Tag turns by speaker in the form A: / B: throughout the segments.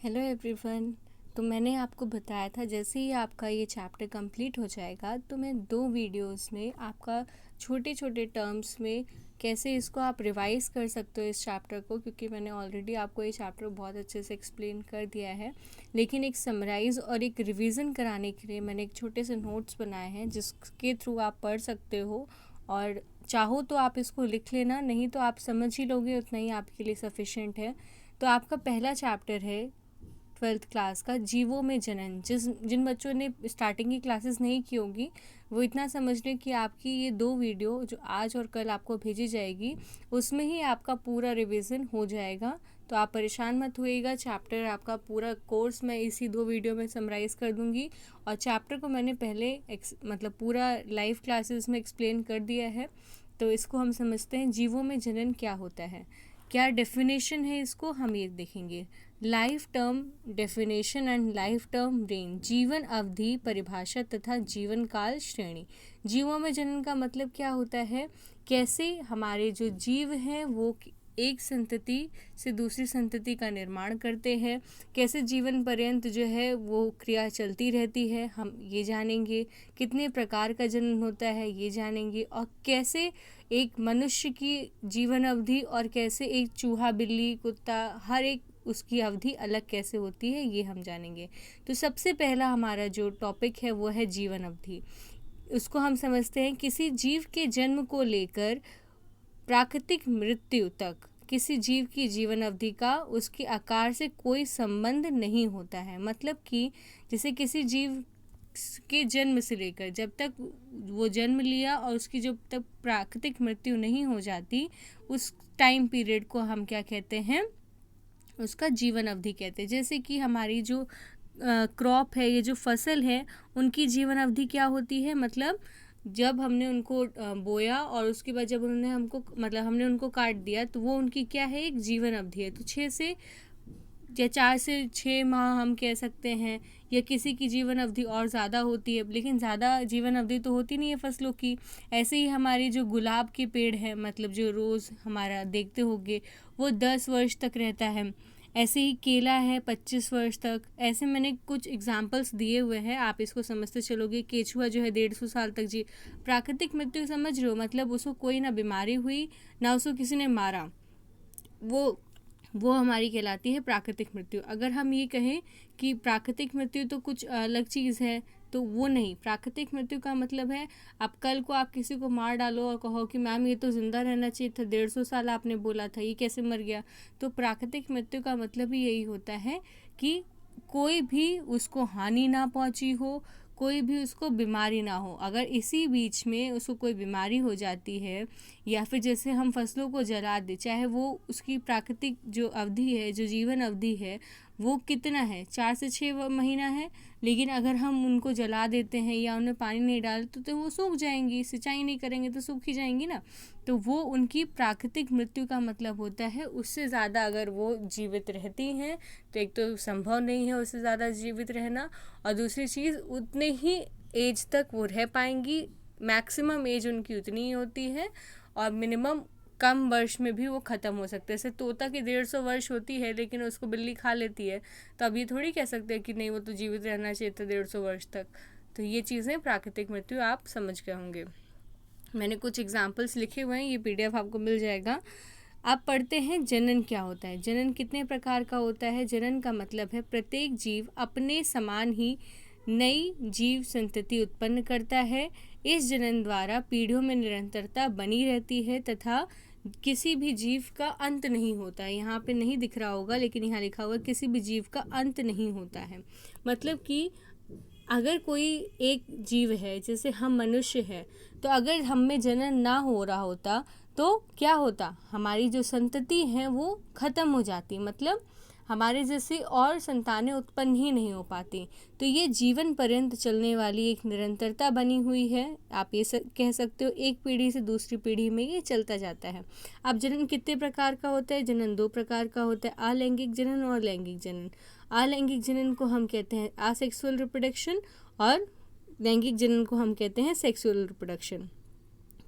A: Hello everyone. तो मैंने आपको बताया था जैसे ही आपका ये चैप्टर कंप्लीट हो जाएगा तो मैं 2 वीडियोस में आपका छोटे छोटे टर्म्स में कैसे इसको आप रिवाइज कर सकते हो इस चैप्टर को, क्योंकि मैंने ऑलरेडी आपको ये चैप्टर बहुत अच्छे से एक्सप्लेन कर दिया है। लेकिन एक समराइज़ और एक रिवीजन कराने के लिए मैंने एक छोटे से नोट्स बनाए हैं जिसके थ्रू आप पढ़ सकते हो। और चाहो तो आप इसको लिख लेना, नहीं तो आप समझ ही लोगे, उतना ही आपके लिए सफिशेंट है। तो आपका पहला चैप्टर है 12th क्लास का, जीवों में जनन। जिन बच्चों ने स्टार्टिंग की क्लासेस नहीं की होगी वो इतना समझ लें कि आपकी ये 2 वीडियो जो आज और कल आपको भेजी जाएगी उसमें ही आपका पूरा रिवीजन हो जाएगा। तो आप परेशान मत होइएगा, चैप्टर आपका पूरा कोर्स मैं इसी 2 वीडियो में समराइज़ कर दूंगी। और चैप्टर को मैंने पहले मतलब पूरा लाइव क्लासेस में एक्सप्लेन कर दिया है। तो इसको हम समझते हैं, जीवों में जनन क्या होता है, क्या डेफिनेशन है, इसको हम ये देखेंगे। Life term definition and life term range, जीवन अवधि परिभाषा तथा जीवन काल श्रेणी। जीवों में जनन का मतलब क्या होता है, कैसे हमारे जो जीव हैं वो एक संतति से दूसरी संतति का निर्माण करते हैं, कैसे जीवन पर्यंत जो है वो क्रिया चलती रहती है, हम ये जानेंगे। कितने प्रकार का जनन होता है ये जानेंगे। और कैसे एक मनुष्य की जीवन अवधि और कैसे एक चूहा बिल्ली कुत्ता हर एक उसकी अवधि अलग कैसे होती है ये हम जानेंगे। तो सबसे पहला हमारा जो टॉपिक है वो है जीवन अवधि। उसको हम समझते हैं, किसी जीव के जन्म को लेकर प्राकृतिक मृत्यु तक किसी जीव की जीवन अवधि का उसके आकार से कोई संबंध नहीं होता है। मतलब कि जैसे किसी जीव के जन्म से लेकर जब तक वो जन्म लिया और उसकी जब तक प्राकृतिक मृत्यु नहीं हो जाती, उस टाइम पीरियड को हम क्या कहते हैं, उसका जीवन अवधि कहते हैं। जैसे कि हमारी जो क्रॉप है, ये जो फसल है, उनकी जीवन अवधि क्या होती है, मतलब जब हमने उनको बोया और उसके बाद जब उन्होंने हमको मतलब हमने उनको काट दिया तो वो उनकी क्या है, एक जीवन अवधि है। तो 4 से 6 माह हम कह सकते हैं, या किसी की जीवन अवधि और ज़्यादा होती है, लेकिन ज़्यादा जीवन अवधि तो होती नहीं है फसलों की। ऐसे ही हमारी जो गुलाब के पेड़ है, मतलब जो रोज़ हमारा देखते होंगे, वो 10 वर्ष तक रहता है। ऐसे ही केला है 25 वर्ष तक। ऐसे मैंने कुछ एग्जाम्पल्स दिए हुए हैं, आप इसको समझते चलोगे। केचुआ जो है 150 साल तक जी। प्राकृतिक मृत्यु समझ रहे हो, मतलब उसको कोई ना बीमारी हुई ना उसको किसी ने मारा, वो हमारी कहलाती है प्राकृतिक मृत्यु। अगर हम ये कहें कि प्राकृतिक मृत्यु तो कुछ अलग चीज़ है, तो वो नहीं। प्राकृतिक मृत्यु का मतलब है, आप कल को आप किसी को मार डालो और कहो कि मैम ये तो ज़िंदा रहना चाहिए था, 150 साल आपने बोला था, ये कैसे मर गया। तो प्राकृतिक मृत्यु का मतलब ही यही होता है कि कोई भी उसको हानि ना पहुंची हो, कोई भी उसको बीमारी ना हो। अगर इसी बीच में उसको कोई बीमारी हो जाती है, या फिर जैसे हम फसलों को जला दें, चाहे वो उसकी प्राकृतिक जो अवधि है, जो जीवन अवधि है, वो कितना है, 4 से 6 महीना है, लेकिन अगर हम उनको जला देते हैं या उन्हें पानी नहीं डालते तो वो सूख जाएंगी, सिंचाई नहीं करेंगे तो सूख ही जाएंगी ना। तो वो उनकी प्राकृतिक मृत्यु का मतलब होता है। उससे ज़्यादा अगर वो जीवित रहती हैं तो एक तो संभव नहीं है उससे ज़्यादा जीवित रहना, और दूसरी चीज़ उतने ही एज तक वो रह पाएंगी। मैक्सिमम एज उनकी उतनी ही होती है, और मिनिमम कम वर्ष में भी वो ख़त्म हो सकते हैं। जैसे तोता की 150 वर्ष होती है लेकिन उसको बिल्ली खा लेती है, तो अब ये थोड़ी कह सकते हैं कि नहीं वो तो जीवित रहना चाहिए था 150 वर्ष तक। तो ये चीज़ें प्राकृतिक मृत्यु आप समझ गए होंगे। मैंने कुछ एग्जाम्पल्स लिखे हुए हैं, ये PDF आपको मिल जाएगा। आप पढ़ते हैं जनन क्या होता है। जनन कितने प्रकार का होता है। जनन का मतलब है प्रत्येक जीव अपने समान ही नई जीव संतति उत्पन्न करता है। इस जनन द्वारा पीढ़ियों में निरंतरता बनी रहती है तथा किसी भी जीव का अंत नहीं होता है। यहाँ पे नहीं दिख रहा होगा लेकिन यहाँ लिखा हुआ किसी भी जीव का अंत नहीं होता है। मतलब कि अगर कोई एक जीव है, जैसे हम मनुष्य है, तो अगर हम में जनन ना हो रहा होता तो क्या होता, हमारी जो संतति है वो ख़त्म हो जाती, मतलब हमारे जैसे और संतानें उत्पन्न ही नहीं हो पाती। तो ये जीवन पर्यंत चलने वाली एक निरंतरता बनी हुई है। आप ये कह सकते हो एक पीढ़ी से दूसरी पीढ़ी में ये चलता जाता है। अब जनन कितने प्रकार का होता है। जनन 2 प्रकार का होता है, अलैंगिक जनन और लैंगिक जनन। अलैंगिक जनन को हम कहते हैं असेक्सुअल रिप्रोडक्शन, और लैंगिक जनन को हम कहते हैं सेक्सुअल रिप्रोडक्शन।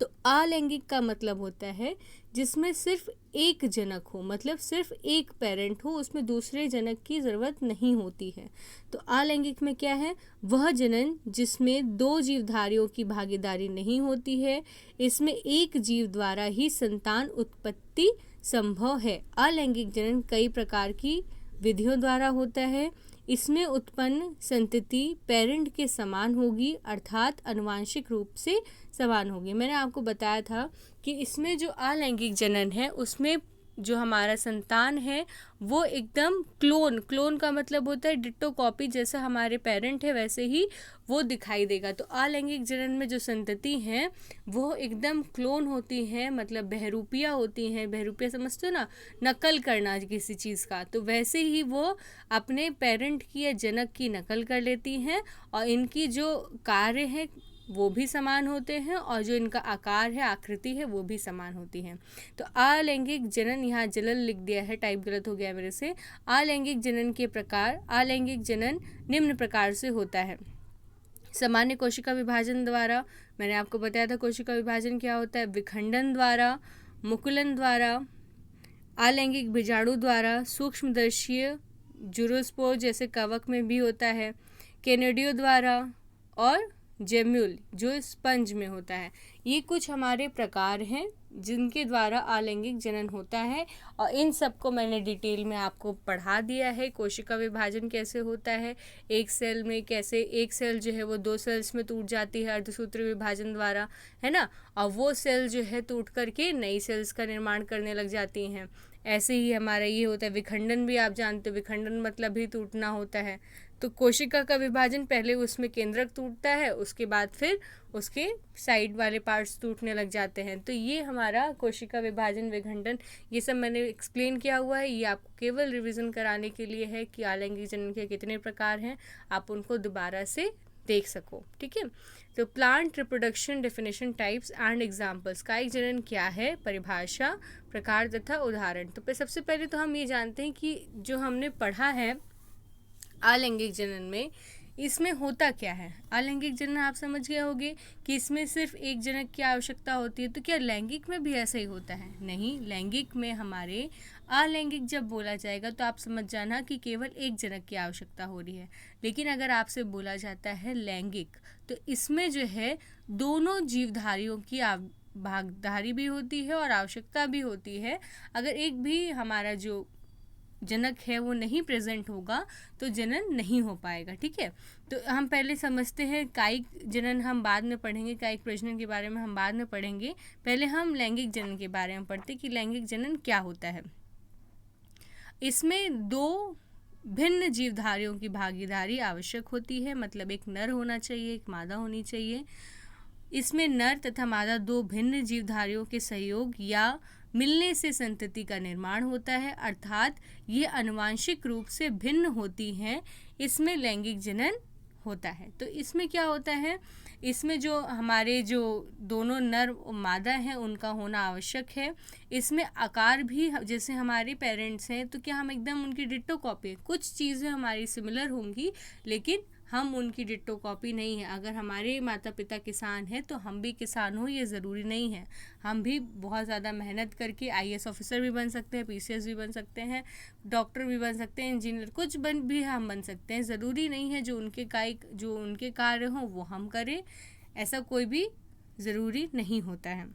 A: तो अलैंगिक का मतलब होता है जिसमें सिर्फ एक जनक हो, मतलब सिर्फ एक पेरेंट हो, उसमें दूसरे जनक की ज़रूरत नहीं होती है। तो अलैंगिक में क्या है, वह जनन जिसमें दो जीवधारियों की भागीदारी नहीं होती है, इसमें एक जीव द्वारा ही संतान उत्पत्ति संभव है। अलैंगिक जनन कई प्रकार की विधियों द्वारा होता है। इसमें उत्पन्न संतति पेरेंट के समान होगी, अर्थात आनुवंशिक रूप से समान होगी। मैंने आपको बताया था कि इसमें जो अलैंगिक जनन है उसमें जो हमारा संतान है वो एकदम क्लोन का मतलब होता है डिट्टो कॉपी, जैसा हमारे पेरेंट है वैसे ही वो दिखाई देगा। तो अलैंगिक जनन में जो संतति हैं वो एकदम क्लोन होती हैं, मतलब बहरूपिया होती हैं। बहरूपिया समझते हो ना, नकल करना किसी चीज़ का, तो वैसे ही वो अपने पेरेंट की या जनक की नकल कर लेती हैं और इनकी जो कार्य है वो भी समान होते हैं और जो इनका आकार है, आकृति है, वो भी समान होती हैं। तो अलैंगिक जनन, यहाँ जलल लिख दिया है, टाइप गलत हो गया मेरे से। अलैंगिक जनन के प्रकार, अलैंगिक जनन निम्न प्रकार से होता है। सामान्य कोशिका विभाजन द्वारा, मैंने आपको बताया था कोशिका विभाजन क्या होता है, विखंडन द्वारा, मुकुलन द्वारा, अलैंगिक बीजाणु द्वारा, सूक्ष्मदर्शीय जूरोस्पोर जैसे कवक में भी होता है, केनेडियो द्वारा और जेम्यूल जो स्पंज में होता है। ये कुछ हमारे प्रकार हैं जिनके द्वारा अलैंगिक जनन होता है और इन सबको मैंने डिटेल में आपको पढ़ा दिया है। कोशिका विभाजन कैसे होता है, एक सेल में कैसे एक सेल जो है वो दो सेल्स में टूट जाती है अर्धसूत्री विभाजन द्वारा, है ना, और वो सेल जो है टूट करके नई सेल्स का निर्माण करने लग जाती हैं। ऐसे ही हमारा ये होता है विखंडन, भी आप जानते हो विखंडन मतलब ही टूटना होता है। तो कोशिका का विभाजन पहले उसमें केंद्रक टूटता है, उसके बाद फिर उसके साइड वाले पार्ट्स टूटने लग जाते हैं। तो ये हमारा कोशिका विभाजन, विखंडन, ये सब मैंने एक्सप्लेन किया हुआ है। ये आपको केवल रिवीजन कराने के लिए है कि अलैंगिक जनन के कितने प्रकार हैं, आप उनको दोबारा से देख सको, ठीक है। तो plant reproduction definition types and examples, कायिक जनन क्या है, परिभाषा, प्रकार तथा उदाहरण। तो सबसे पहले तो हम ये जानते हैं कि जो हमने पढ़ा है अलैंगिक जनन में, इसमें होता क्या है। अलैंगिक जनन आप समझ गए होंगे कि इसमें सिर्फ एक जनक की आवश्यकता होती है। तो क्या लैंगिक में भी ऐसा ही होता है? नहीं, लैंगिक में हमारे अलैंगिक जब बोला जाएगा तो आप समझ जाना कि केवल एक जनक की आवश्यकता हो रही है। लेकिन अगर आपसे बोला जाता है लैंगिक, तो इसमें जो है दोनों जीवधारियों की भागीदारी भी होती है और आवश्यकता भी होती है। अगर एक भी हमारा जो जनक है वो नहीं प्रेजेंट होगा तो जनन नहीं हो पाएगा, ठीक है। तो हम पहले समझते हैं कायिक जनन, हम बाद में पढ़ेंगे, कायिक प्रजनन के बारे में हम बाद में पढ़ेंगे। पहले हम लैंगिक जनन के बारे में पढ़ते कि लैंगिक जनन क्या होता है। इसमें दो भिन्न जीवधारियों की भागीदारी आवश्यक होती है, मतलब एक नर होना चाहिए, एक मादा होनी चाहिए। इसमें नर तथा मादा दो भिन्न जीवधारियों के सहयोग या मिलने से संतति का निर्माण होता है, अर्थात ये आनुवंशिक रूप से भिन्न होती हैं, इसमें लैंगिक जनन होता है। तो इसमें क्या होता है, इसमें जो हमारे जो दोनों नर और मादा हैं उनका होना आवश्यक है। इसमें आकार भी जैसे हमारे पेरेंट्स हैं तो क्या हम एकदम उनकी डिट्टो कॉपी, कुछ चीज़ें हमारी सिमिलर होंगी लेकिन हम उनकी डिट्टो कॉपी नहीं है। अगर हमारे माता पिता किसान हैं तो हम भी किसान हो, ये ज़रूरी नहीं है। हम भी बहुत ज़्यादा मेहनत करके IAS ऑफिसर भी बन सकते हैं, PCS भी बन सकते हैं, डॉक्टर भी बन सकते हैं, इंजीनियर, कुछ भी हम बन सकते हैं। ज़रूरी नहीं है जो उनके कार्य हों वो हम करें, ऐसा कोई भी ज़रूरी नहीं होता है।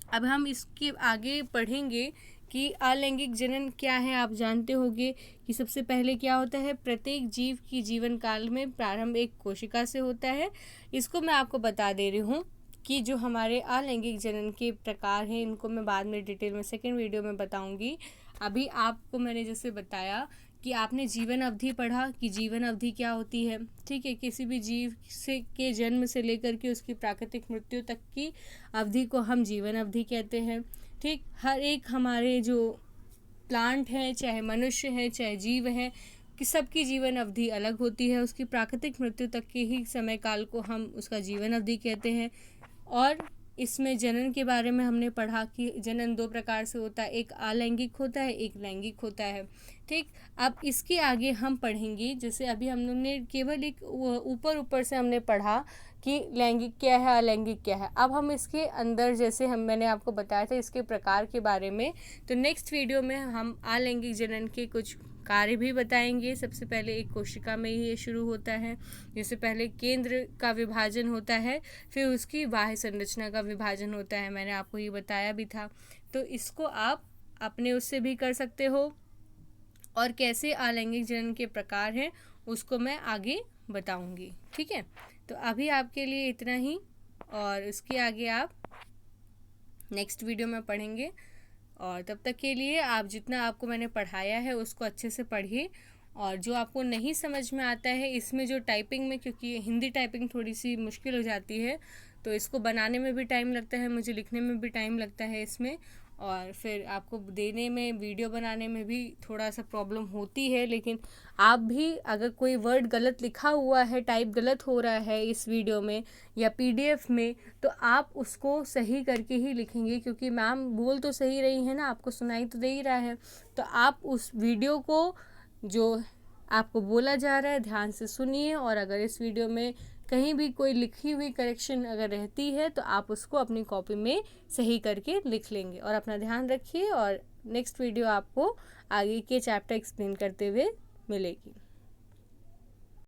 A: अब हम इसके आगे पढ़ेंगे कि अलैंगिक जनन क्या है। आप जानते होंगे कि सबसे पहले क्या होता है, प्रत्येक जीव की जीवन काल में प्रारंभ एक कोशिका से होता है। इसको मैं आपको बता दे रही हूँ कि जो हमारे अलैंगिक जनन के प्रकार हैं इनको मैं बाद में डिटेल में सेकंड वीडियो में बताऊँगी। अभी आपको मैंने जैसे बताया कि आपने जीवन अवधि पढ़ा कि जीवन अवधि क्या होती है, ठीक है। किसी भी जीव से के जन्म से लेकर के उसकी प्राकृतिक मृत्यु तक की अवधि को हम जीवन अवधि कहते हैं, ठीक। हर एक हमारे जो प्लांट हैं, चाहे मनुष्य है चाहे जीव है, कि सबकी जीवन अवधि अलग होती है। उसकी प्राकृतिक मृत्यु तक के ही समय काल को हम उसका जीवन अवधि कहते हैं। और इसमें जनन के बारे में हमने पढ़ा कि जनन दो प्रकार से होता है, एक अलैंगिक होता है, एक लैंगिक होता है, ठीक। अब इसके आगे हम पढ़ेंगे, जैसे अभी हमने केवल एक ऊपर से हमने पढ़ा कि लैंगिक क्या है, अलैंगिक क्या है। अब हम इसके अंदर, जैसे मैंने आपको बताया था इसके प्रकार के बारे में, तो नेक्स्ट वीडियो में हम अलैंगिक जनन के कुछ कार्य भी बताएंगे। सबसे पहले एक कोशिका में ही ये शुरू होता है, जिससे पहले केंद्र का विभाजन होता है, फिर उसकी बाह्य संरचना का विभाजन होता है, मैंने आपको ये बताया भी था। तो इसको आप अपने उससे भी कर सकते हो, और कैसे अलैंगिक जनन के प्रकार हैं उसको मैं आगे बताऊंगी। ठीक है, तो अभी आपके लिए इतना ही, और इसके आगे आप नेक्स्ट वीडियो में पढ़ेंगे। और तब तक के लिए आप जितना आपको मैंने पढ़ाया है उसको अच्छे से पढ़िए, और जो आपको नहीं समझ में आता है इसमें जो टाइपिंग में, क्योंकि हिंदी टाइपिंग थोड़ी सी मुश्किल हो जाती है, तो इसको बनाने में भी टाइम लगता है, मुझे लिखने में भी टाइम लगता है इसमें, और फिर आपको देने में, वीडियो बनाने में भी थोड़ा सा प्रॉब्लम होती है। लेकिन आप भी अगर कोई वर्ड गलत लिखा हुआ है, टाइप गलत हो रहा है इस वीडियो में या पीडीएफ में, तो आप उसको सही करके ही लिखेंगे, क्योंकि मैम बोल तो सही रही है ना, आपको सुनाई तो दे ही रहा है। तो आप उस वीडियो को, जो आपको बोला जा रहा है, ध्यान से सुनिए, और अगर इस वीडियो में कहीं भी कोई लिखी हुई करेक्शन अगर रहती है तो आप उसको अपनी कॉपी में सही करके लिख लेंगे। और अपना ध्यान रखिए, और नेक्स्ट वीडियो आपको आगे के चैप्टर एक्सप्लेन करते हुए मिलेगी।